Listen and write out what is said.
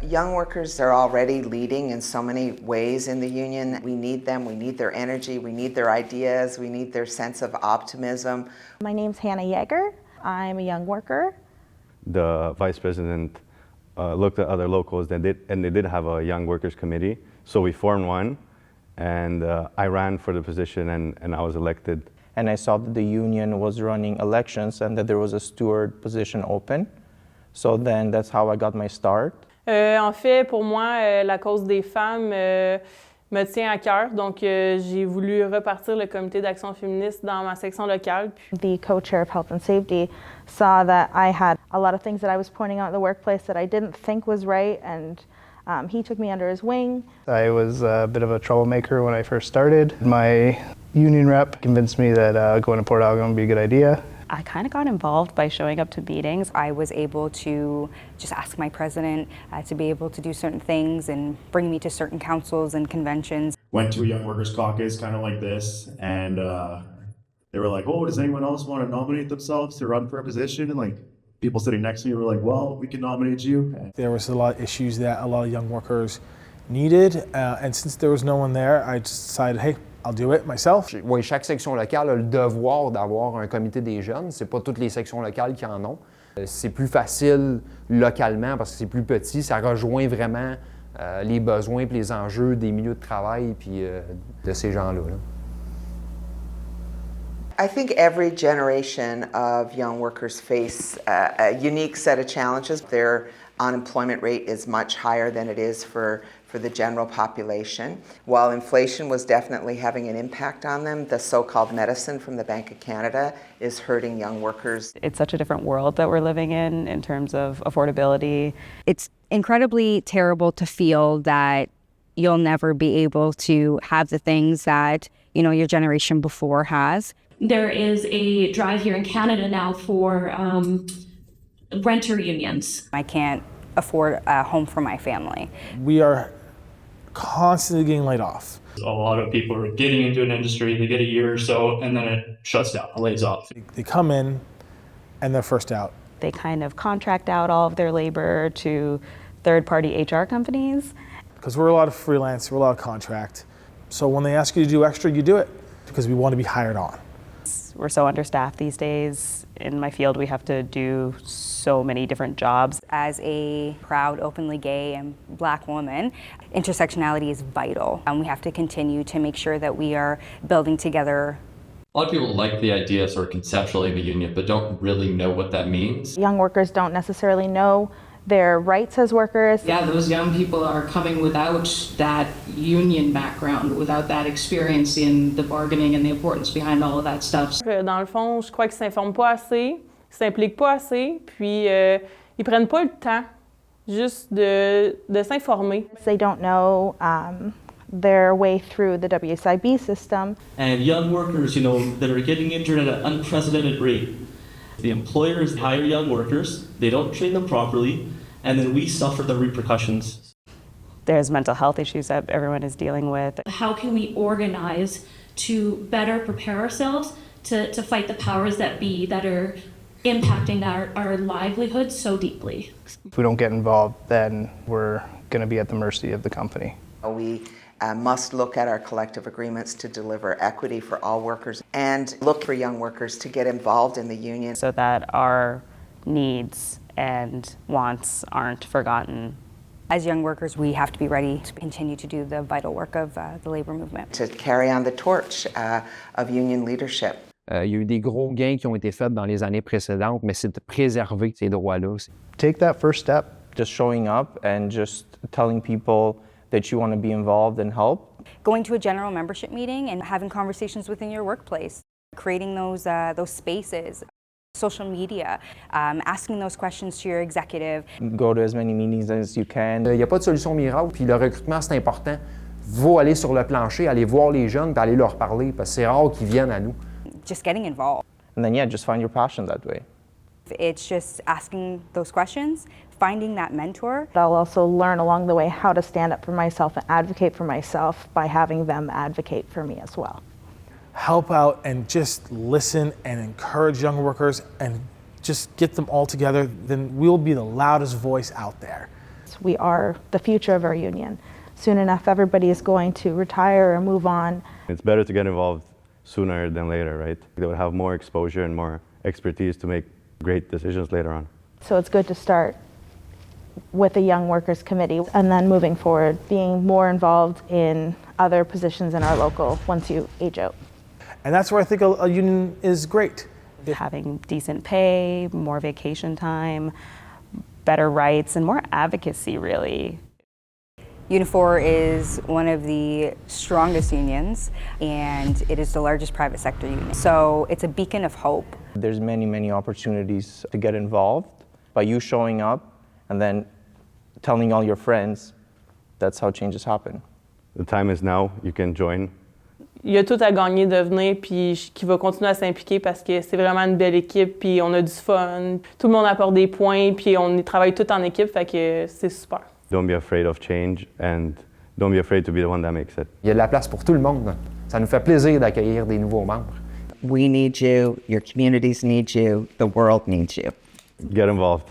Young workers are already leading in so many ways in the union. We need them, we need their energy, we need their ideas, we need their sense of optimism. My name's Hannah Yeager. I'm a young worker. The vice president looked at other locals and they did have a young workers committee. So we formed one, and I ran for the position and I was elected. And I saw that the union was running elections and that there was a steward position open. So then that's how I got my start. En fait, pour moi, la cause des femmes me tient à cœur. Donc, j'ai voulu repartir le comité d'action féministe dans ma section locale. The co-chair of health and safety saw that I had a lot of things that I was pointing out in the workplace that I didn't think was right, and he took me under his wing. I was a bit of a troublemaker when I first started. My union rep convinced me that going to Port Algonquin would be a good idea. I kind of got involved by showing up to meetings. I was able to just ask my president to be able to do certain things and bring me to certain councils and conventions. Went to a Young Workers Caucus kind of like this, and they were like, oh, does anyone else want to nominate themselves to run for a position? And like people sitting next to me were like, well, we can nominate you. There was a lot of issues that a lot of young workers needed, and since there was no one there, I just decided, hey, I'll do it myself. Oui, chaque section locale a le devoir d'avoir un comité des jeunes. C'est pas toutes les sections locales qui en ont. C'est plus facile localement parce que c'est plus petit. Ça rejoint vraiment les besoins et les enjeux des milieux de travail puis de ces gens-là. I think every generation of young workers face a unique set of challenges. Their unemployment rate is much higher than it is for the general population. While inflation was definitely having an impact on them, the so-called medicine from the Bank of Canada is hurting young workers. It's such a different world that we're living in terms of affordability. It's incredibly terrible to feel that you'll never be able to have the things that, you know, your generation before has. There is a drive here in Canada now for renter unions. I can't afford a home for my family. We are constantly getting laid off. A lot of people are getting into an industry, they get a year or so, and then it shuts down, it lays off. They come in and they're first out. They kind of contract out all of their labor to third-party HR companies. Because we're a lot of freelance, we're a lot of contract. So when they ask you to do extra, you do it because we want to be hired on. We're so understaffed these days. In my field, we have to do so many different jobs. As a proud, openly gay and Black woman, intersectionality is vital. And we have to continue to make sure that we are building together. A lot of people like the idea sort of conceptually of a union, but don't really know what that means. Young workers don't necessarily know their rights as workers. Yeah, those young people are coming without that union background, without that experience in the bargaining and the importance behind all of that stuff. Dans le fond, je crois qu'ils ne s'informent pas assez, ils ne s'impliquent pas assez, puis ils ne prennent pas le temps juste de s'informer. They don't know their way through the WSIB system. And young workers, you know, that are getting injured at an unprecedented rate. The employers hire young workers, they don't train them properly, and then we suffer the repercussions. There's mental health issues that everyone is dealing with. How can we organize to better prepare ourselves to fight the powers that be that are impacting our livelihoods so deeply? If we don't get involved, then we're going to be at the mercy of the company. We must look at our collective agreements to deliver equity for all workers and look for young workers to get involved in the union. So that our needs and wants aren't forgotten. As young workers, we have to be ready to continue to do the vital work of the labor movement. To carry on the torch of union leadership. Il y a eu des gros gains qui ont été faits dans les années précédentes, mais c'est de préserver ces droits-là. Take that first step. Just showing up and just telling people that you want to be involved and help. Going to a general membership meeting and having conversations within your workplace. Creating those spaces. Social media, asking those questions to your executive. Go to as many meetings as you can. Il n'y a pas de solution miracle, puis le recrutement, c'est important. Faut aller sur le plancher, aller voir les jeunes, puis aller leur parler, parce que c'est rare qu'ils viennent à nous. Just getting involved. And then, yeah, just find your passion that way. It's just asking those questions, finding that mentor. I'll also learn along the way how to stand up for myself and advocate for myself by having them advocate for me as well. Help out and just listen and encourage young workers and just get them all together, then we'll be the loudest voice out there. We are the future of our union. Soon enough, everybody is going to retire or move on. It's better to get involved sooner than later, right? They would have more exposure and more expertise to make great decisions later on. So it's good to start with the Young Workers Committee and then moving forward, being more involved in other positions in our local once you age out. And that's where I think a union is great. Having decent pay, more vacation time, better rights, and more advocacy, really. Unifor is one of the strongest unions, and it is the largest private sector union. So it's a beacon of hope. There's many opportunities to get involved. By you showing up and then telling all your friends, that's how changes happen. The time is now, you can join. Il y a tout à gagner de venir, puis qui va continuer à s'impliquer parce que c'est vraiment une belle équipe, puis on a du fun. Tout le monde apporte des points, puis on travaille tout en équipe, fait que c'est super. Don't be afraid of change and don't be afraid to be the one that makes it. Il y a de la place pour tout le monde. Ça nous fait plaisir d'accueillir des nouveaux membres. We need you, your communities need you, the world needs you. Get involved.